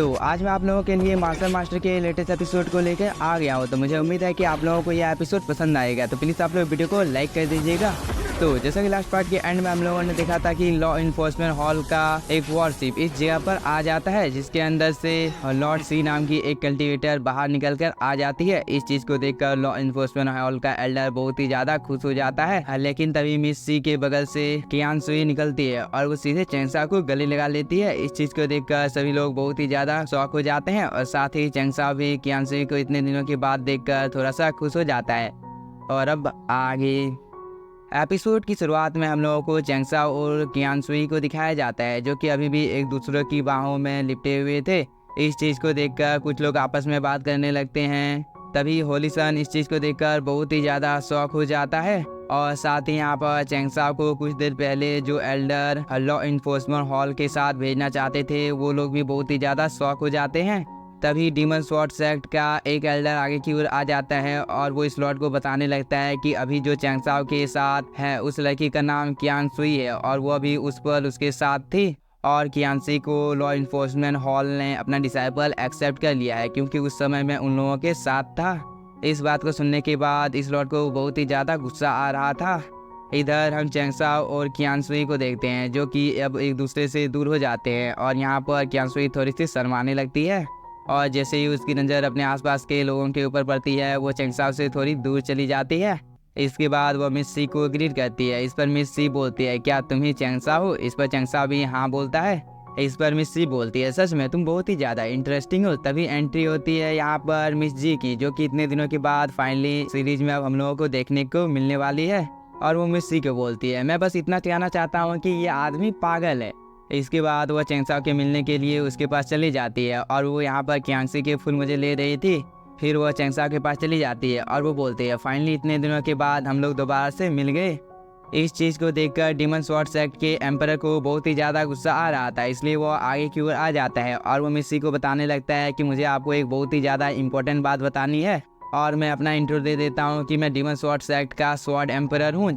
तो आज मैं आप लोगों के लिए मास्टर के लेटेस्ट एपिसोड को लेकर आ गया हूँ। तो मुझे उम्मीद है कि आप लोगों को यह एपिसोड पसंद आएगा। तो प्लीज़ आप लोग वीडियो को लाइक कर दीजिएगा। तो जैसा कि लास्ट पार्ट के एंड में हम लोगों ने देखा था कि लॉ इन्फोर्समेंट हॉल का एक वॉरशिप इस जगह पर आ जाता है, जिसके अंदर से लॉर्ड सी नाम की एक कल्टिवेटर बाहर निकलकर आ जाती है। इस चीज को देखकर लॉ इन्फोर्समेंट हॉल का एल्डर बहुत ही ज्यादा खुश हो जाता है। लेकिन तभी मिस सी के बगल से कियान सुई निकलती है और वो सीधे चेंगसा को गले लगा लेती है। इस चीज को देखकर सभी लोग बहुत ही ज्यादा शॉक हो जाते हैं और साथ ही चेंगसा भी कियान सुई को इतने दिनों के बाद देखकर थोड़ा सा खुश हो जाता है। और अब आगे एपिसोड की शुरुआत में हम लोगों को चेंगसा और कियान सुई को दिखाया जाता है, जो कि अभी भी एक दूसरे की बाहों में लिपटे हुए थे। इस चीज़ को देखकर कुछ लोग आपस में बात करने लगते हैं। तभी होलीसन इस चीज़ को देखकर बहुत ही ज़्यादा शॉक हो जाता है और साथ ही यहाँ पर चेंगसा को कुछ देर पहले जो एल्डर लॉ इन्फोर्समेंट हॉल के साथ भेजना चाहते थे वो लोग भी बहुत ही ज़्यादा शॉक हो जाते हैं। तभी डीमन स्वॉर्ड सेक्ट का एक एल्डर आगे की ओर आ जाता है और वो इस लॉर्ड को बताने लगता है कि अभी जो चेंगसाओ के साथ है उस लड़की का नाम कियान सुई है और वो अभी उस पर उसके साथ थी और कियानसी को लॉ इन्फोर्समेंट हॉल ने अपना डिसाइपल एक्सेप्ट कर लिया है क्योंकि उस समय में उन लोगों के साथ था। इस बात को सुनने के बाद इस लॉर्ड को बहुत ही ज़्यादा गुस्सा आ रहा था। इधर हम चेंगसाओ और कियान सुई को देखते हैं जो कि अब एक दूसरे से दूर हो जाते हैं और यहाँ पर कियान सुई थोड़ी सी शर्माने लगती है और जैसे ही उसकी नज़र अपने आसपास के लोगों के ऊपर पड़ती है वो चेंगसाओ से थोड़ी दूर चली जाती है। इसके बाद वो मिस सी को ग्रीट करती है। इस पर मिस सी बोलती है, क्या तुम ही चेंगसा हो? इस पर चेंगसा भी हाँ बोलता है। इस पर मिस सी बोलती है, सच में तुम बहुत ही ज़्यादा इंटरेस्टिंग हो। तभी एंट्री होती है यहाँ पर मिस जी की, जो कि इतने दिनों के बाद फाइनली सीरीज में अब हम लोगों को देखने को मिलने वाली है। और वो मिस सी को बोलती है, मैं बस इतना कहना चाहता हूँ कि ये आदमी पागल है। इसके बाद वह चेंगसाओ के मिलने के लिए उसके पास चली जाती है और वो यहाँ पर कियांसी के फूल मुझे ले रही थी। फिर वह चेंगसाओ के पास चली जाती है और वो बोलती है, फाइनली इतने दिनों के बाद हम लोग दोबारा से मिल गए। इस चीज़ को देखकर डीमन स्वॉर्ड सेक्ट के एम्परर को बहुत ही ज़्यादा गुस्सा आ रहा था, इसलिए वो आगे की ओर आ जाता है और वो मिस्सी को बताने लगता है कि मुझे आपको एक बहुत ही ज़्यादा इंपॉर्टेंट बात बतानी है और मैं अपना इंट्रो दे देता हूँ कि मैं डीमन स्वॉर्ड सेक्ट का स्वॉर्ड एम्परर हूँ।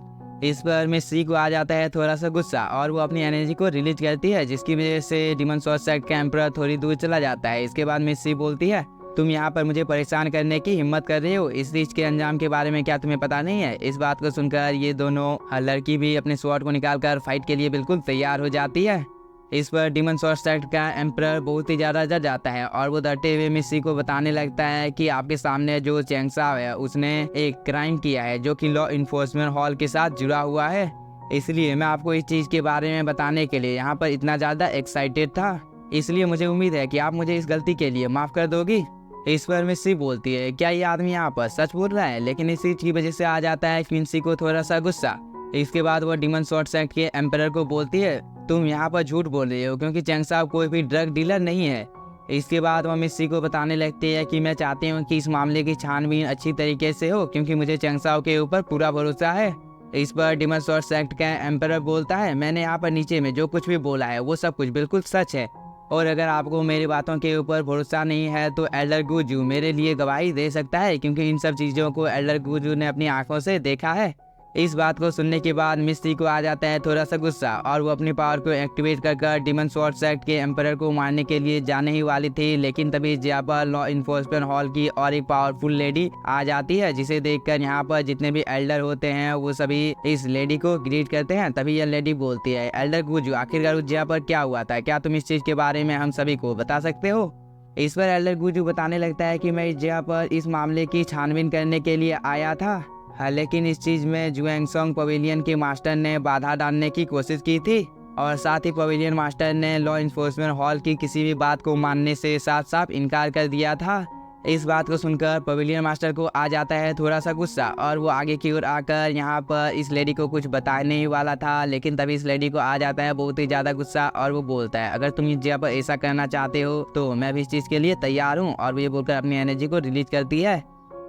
इस पर मिस सी को आ जाता है थोड़ा सा गुस्सा और वो अपनी एनर्जी को रिलीज करती है, जिसकी वजह से डीमन स्वॉर्ड सेक्ट का एम्परर थोड़ी दूर चला जाता है। इसके बाद मिस सी बोलती है, तुम यहाँ पर मुझे परेशान करने की हिम्मत कर रहे हो, इस चीज के अंजाम के बारे में क्या तुम्हें पता नहीं है? इस बात को सुनकर ये दोनों लड़की भी अपने स्वॉर्ड को निकालकर फाइट के लिए बिल्कुल तैयार हो जाती है। इस पर डीमन स्वॉर्ड सेक्ट का एम्परर बहुत ही ज़्यादा डर जाता है और वो डरते हुए मिस सी को बताने लगता है कि आपके सामने जो चेंगसाओ है उसने एक क्राइम किया है जो कि लॉ इन्फोर्समेंट हॉल के साथ जुड़ा हुआ है। इसलिए मैं आपको इस चीज़ के बारे में बताने के लिए यहाँ पर इतना ज़्यादा एक्साइटेड था, इसलिए मुझे उम्मीद है कि आप मुझे इस गलती के लिए माफ़ कर दोगी। इस पर मिस सी बोलती है, क्या ये आदमी यहाँ पर सच बोल रहा है? लेकिन इस चीज़ की वजह से आ जाता है क्वींसी को थोड़ा सा गुस्सा। इसके बाद वो डीमन स्वॉर्ड सेक्ट के एम्परर को बोलती है, तुम यहाँ पर झूठ बोल रहे हो क्योंकि चेंगसाओ कोई भी ड्रग डीलर नहीं है। इसके बाद वो मिस सी को बताने लगती है कि मैं चाहती हूँ कि इस मामले की छानबीन अच्छी तरीके से हो क्योंकि मुझे चेंगसाओ के ऊपर पूरा भरोसा है। इस पर डीमन स्वॉर्ड सेक्ट का एम्परर बोलता है, मैंने यहाँ पर नीचे में जो कुछ भी बोला है वो सब कुछ बिल्कुल सच है और अगर आपको मेरी बातों के ऊपर भरोसा नहीं है तो एल्डर गुजू मेरे लिए गवाही दे सकता है क्योंकि इन सब चीज़ों को एल्डर गुजू ने अपनी आंखों से देखा है। इस बात को सुनने के बाद मिस सी को आ जाता है थोड़ा सा गुस्सा और वो अपनी पावर को एक्टिवेट कर डीमन स्वॉर्ड सेक्ट के एम्परर को मारने के लिए जाने ही वाली थी, लेकिन तभी यहाँ पर लॉ इन्फोर्समेंट हॉल की और एक पावरफुल लेडी आ जाती है, जिसे देखकर यहाँ पर जितने भी एल्डर होते हैं वो सभी इस लेडी को ग्रीट करते हैं। तभी यह लेडी बोलती है, एल्डर गुजू आखिरकार उस जगह पर क्या हुआ था? क्या तुम इस चीज़ के बारे में हम सभी को बता सकते हो? इस पर एल्डर गुजू बताने लगता है कि मैं इस जगह पर इस मामले की छानबीन करने के लिए आया था, लेकिन इस चीज़ में जुएंगसोंग पवेलियन के मास्टर ने बाधा डालने की कोशिश की थी और साथ ही पवेलियन मास्टर ने लॉ इन्फोर्समेंट हॉल की किसी भी बात को मानने से साफ साफ इनकार कर दिया था। इस बात को सुनकर पवेलियन मास्टर को आ जाता है थोड़ा सा गुस्सा और वो आगे की ओर आकर यहाँ पर इस लेडी को कुछ बताने ही वाला था, लेकिन तभी इस लेडी को आ जाता है बहुत ही ज़्यादा गुस्सा और वो बोलता है, अगर तुम इस जगह पर ऐसा करना चाहते हो तो मैं भी इस चीज़ के लिए तैयार हूँ। और वो ये बोलकर अपनी एनर्जी को रिलीज करती है।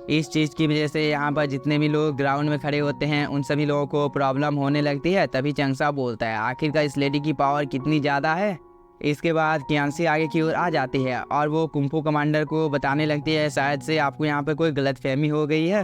इस चीज़ की वजह से यहाँ पर जितने भी लोग ग्राउंड में खड़े होते हैं उन सभी लोगों को प्रॉब्लम होने लगती है। तभी चेंगसा बोलता है, आखिरकार इस लेडी की पावर कितनी ज़्यादा है? इसके बाद कियांसी आगे की ओर आ जाती है और वो कुंफू कमांडर को बताने लगती है, शायद से आपको यहाँ पर कोई गलतफहमी हो गई है।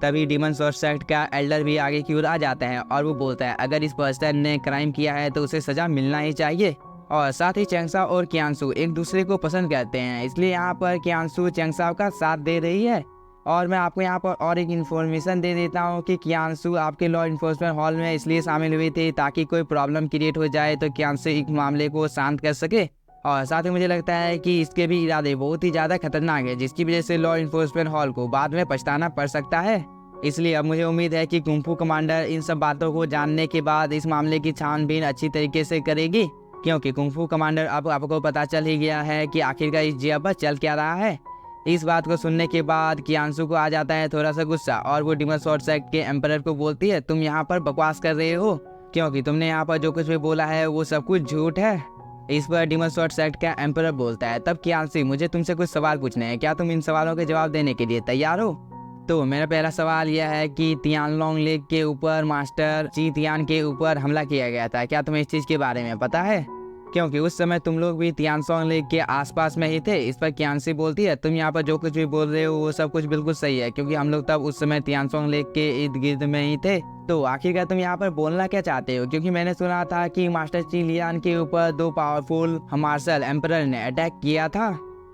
तभी डीमन स्वॉर्ड सेक्ट का एल्डर भी आगे की ओर आ जाता है और वो बोलता है, अगर इस पर्सन ने क्राइम किया है तो उसे सज़ा मिलना ही चाहिए और साथ ही चैंगसाओ और कियांशु एक दूसरे को पसंद करते हैं, इसलिए यहाँ पर कियांशु चैंगसाओ का साथ दे रही है। और मैं आपको यहाँ पर और एक इन्फॉर्मेशन दे देता हूँ कि कियांशु आपके लॉ इन्फोर्समेंट हॉल में इसलिए शामिल हुई थी ताकि कोई प्रॉब्लम क्रिएट हो जाए तो कियांशु इस मामले को शांत कर सके। और साथ ही मुझे लगता है कि इसके भी इरादे बहुत ही ज़्यादा खतरनाक है, जिसकी वजह से लॉ इन्फोर्समेंट हॉल को बाद में पछताना पड़ सकता है। इसलिए अब मुझे उम्मीद है कि कुंफू कमांडर इन सब बातों को जानने के बाद इस मामले की छानबीन अच्छी तरीके से करेगी, क्योंकि कुंफू कमांडर अब आपको पता चल ही गया है कि आखिरकार इस जगह पर चल क्या रहा है। इस बात को सुनने के बाद कियांशु को आ जाता है थोड़ा सा गुस्सा और वो डेमन स्वॉर्ड सेक्ट के एम्परर को बोलती है, तुम यहाँ पर बकवास कर रहे हो, क्योंकि तुमने यहाँ पर जो कुछ भी बोला है वो सब कुछ झूठ है। इस पर डेमन स्वॉर्ड सेक्ट का एम्परर बोलता है, तब कियांशु मुझे तुमसे कुछ सवाल पूछने हैं, क्या तुम इन सवालों के जवाब देने के लिए तैयार हो? तो मेरा पहला सवाल यह है कि तियानलोंग लेक के ऊपर मास्टर ची तियान के ऊपर हमला किया गया था, क्या तुम्हें इस चीज़ के बारे में पता है? क्योंकि उस समय तुम लोग भी तियानसोंग लेक के आसपास में ही थे। इस पर कियांशु बोलती है, तुम यहाँ पर जो कुछ भी बोल रहे हो वो सब कुछ बिल्कुल सही है, क्योंकि हम लोग तब उस समय तियानसोंग लेक के इर्द गिर्द में ही थे। तो आखिरकार तुम यहाँ पर बोलना क्या चाहते हो? क्योंकि मैंने सुना था कि मास्टर ची लियान के ऊपर 2 पावरफुल मार्शल एम्परर ने अटैक किया था।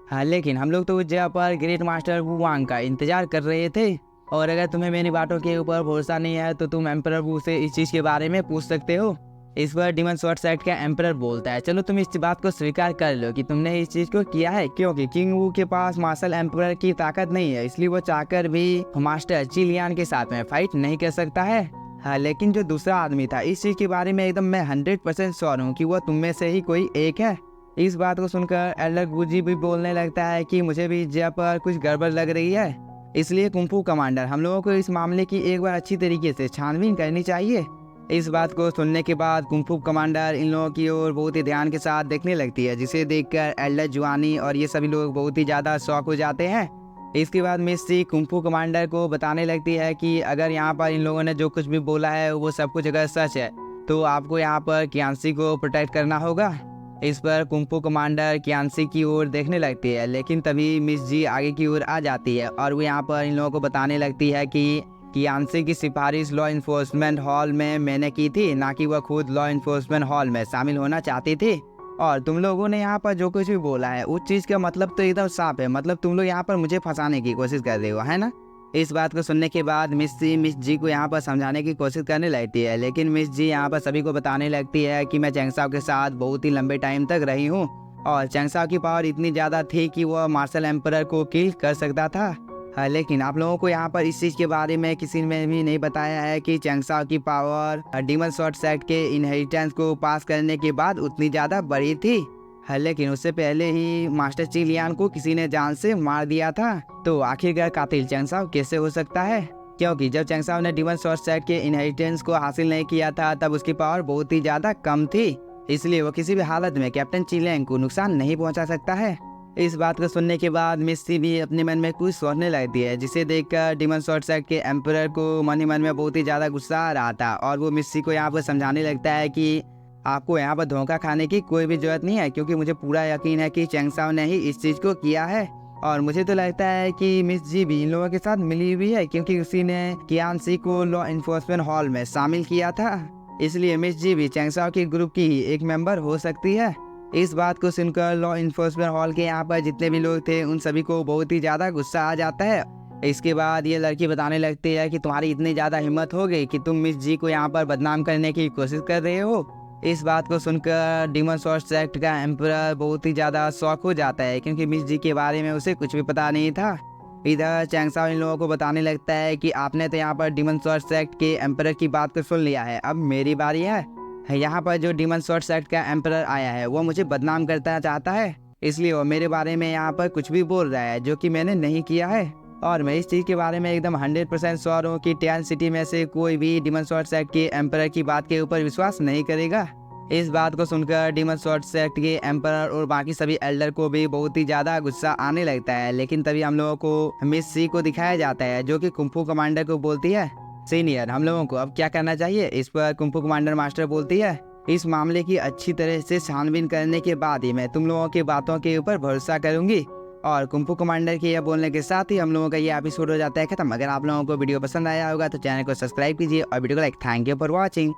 हाँ, लेकिन हम लोग तो उस जगह पर ग्रेट मास्टर वू वांग का इंतजार कर रहे थे, और अगर तुम्हें मेरी बातों के ऊपर भरोसा नहीं है तो तुम एम्परर वू से इस चीज़ के बारे में पूछ सकते हो। इस पर डेमन स्वॉर्ड सेक्ट का एम्परर बोलता है, चलो तुम इस बात को स्वीकार कर लो कि तुमने इस चीज़ को किया है, क्योंकि किंग वू के पास मार्शल एम्परर की ताकत नहीं है, इसलिए वो चाहकर भी मास्टर ची लियान के साथ में फाइट नहीं कर सकता है। हाँ, लेकिन जो दूसरा आदमी था इस चीज़ के बारे में एकदम मैं 100% श्योर हूँ कि वो तुम में से ही कोई एक है। इस बात को सुनकर एल्डर गुजी भी बोलने लगता है कि मुझे भी इस जगह पर कुछ गड़बड़ लग रही है, इसलिए कुंफू कमांडर हम लोगों को इस मामले की एक बार अच्छी तरीके से छानबीन करनी चाहिए। इस बात को सुनने के बाद कुंफू कमांडर इन लोगों की ओर बहुत ही ध्यान के साथ देखने लगती है, जिसे देखकर एल्डर जुआनी और ये सभी लोग बहुत ही ज़्यादा शॉक हो जाते हैं। इसके बाद मिस सी कुंफू कमांडर को बताने लगती है कि अगर यहाँ पर इन लोगों ने जो कुछ भी बोला है वो सब कुछ अगर सच है तो आपको यहाँ पर कियांशु को प्रोटेक्ट करना होगा। इस पर कुंफू कमांडर कियांशु की ओर देखने लगती है, लेकिन तभी मिस जी आगे की ओर आ जाती है और वो यहाँ पर इन लोगों को बताने लगती है कि कियांशु की सिफारिश लॉ इन्फोर्समेंट हॉल में मैंने की थी, ना कि वह खुद लॉ इन्फोर्समेंट हॉल में शामिल होना चाहती थी। और तुम लोगों ने यहाँ पर जो कुछ भी बोला है उस चीज़ का मतलब तो एकदम साफ है, मतलब तुम लोग यहाँ पर मुझे फंसाने की कोशिश कर रहे हो, है ना? इस बात को सुनने के बाद मिस जी को यहाँ पर समझाने की कोशिश करने लगती है, लेकिन मिस जी यहाँ पर सभी को बताने लगती है कि मैं चैंगसाओ के साथ बहुत ही लंबे टाइम तक रही हूँ और चैंगसाओ की पावर इतनी ज़्यादा थी कि वह मार्शल एम्परर को किल कर सकता था। लेकिन आप लोगों को यहाँ पर इस चीज़ के बारे में किसी ने भी नहीं बताया है कि चैंगसाओ की पावर डेमन स्वॉर्ड सेक्ट के इनहेरिटेंस को पास करने के बाद उतनी ज़्यादा बड़ी थी। लेकिन उससे पहले ही मास्टर ची लियान को किसी ने जान से मार दिया था। तो आखिरकार कातिल चैंगसाओ कैसे हो सकता है? क्योंकि जब चैंगसाओ ने डेमन स्वॉर्ड सेक्ट के इनहेरिटेंस को हासिल नहीं किया था तब उसकी पावर बहुत ही ज़्यादा कम थी, इसलिए वो किसी भी हालत में कैप्टन ची लियांग को नुकसान नहीं पहुँचा सकता है। इस बात को सुनने के बाद मिस सी भी अपने मन में कुछ सोचने लगती है, जिसे देखकर डेमन स्वॉर्ड सेक्ट के एम्परर को मन ही मन में बहुत ही ज़्यादा गुस्सा आ रहा था और वो मिस सी को यहाँ पर समझाने लगता है कि आपको यहाँ पर धोखा खाने की कोई भी जरूरत नहीं है, क्योंकि मुझे पूरा यकीन है कि चैंगसाओ ने ही इस चीज़ को किया है। और मुझे तो लगता है कि मिस जी भी इन लोगों के साथ मिली हुई है, क्योंकि उसी ने कियांशु को लॉ इन्फोर्समेंट हॉल में शामिल किया था, इसलिए मिस जी भी चैंगसाओ के ग्रुप की ही एक मेंबर हो सकती है। इस बात को सुनकर लॉ इन्फोर्समेंट हॉल के यहाँ पर जितने भी लोग थे उन सभी को बहुत ही ज़्यादा गुस्सा आ जाता है। इसके बाद ये लड़की बताने लगती है कि तुम्हारी इतनी ज़्यादा हिम्मत हो गई कि तुम मिस जी को यहाँ पर बदनाम करने की कोशिश कर रहे हो। इस बात को सुनकर डेमन स्वॉर्ड सेक्ट का एम्परर बहुत ही ज़्यादा शॉक हो जाता है, क्योंकि मिस जी के बारे में उसे कुछ भी पता नहीं था। इधर चैंगसाओ इन लोगों को बताने लगता है कि आपने तो यहाँ पर डेमन स्वॉर्ड सेक्ट के एम्परर की बात को सुन लिया है, अब मेरी बारी है। यहाँ पर जो डेमन स्वॉर्ड सेक्ट का एम्परर आया है वो मुझे बदनाम करना चाहता है, इसलिए वो मेरे बारे में यहाँ पर कुछ भी बोल रहा है जो कि मैंने नहीं किया है। और मैं इस चीज़ के बारे में एकदम 100% श्योर हूँ कि टैन सिटी में से कोई भी डेमन स्वॉर्ड सेक्ट के एम्परर की बात के ऊपर विश्वास नहीं करेगा। इस बात को सुनकर डेमन स्वॉर्ड सेक्ट के एम्परर और बाकी सभी एल्डर को भी बहुत ही ज़्यादा गुस्सा आने लगता है, लेकिन तभी हम लोगों को मिस सी को दिखाया जाता है, जो कि कुंफू कमांडर को बोलती है, सीनियर हम लोगों को अब क्या करना चाहिए? इस पर कुंफू कमांडर मास्टर बोलती है, इस मामले की अच्छी तरह से छानबीन करने के बाद ही मैं तुम लोगों की बातों के ऊपर भरोसा करूंगी। और कुंफू कमांडर के यह बोलने के साथ ही हम लोगों का ये एपिसोड हो जाता है खत्म। अगर आप लोगों को वीडियो पसंद आया होगा तो चैनल को सब्सक्राइब कीजिए और वीडियो को like. Thank you for watching.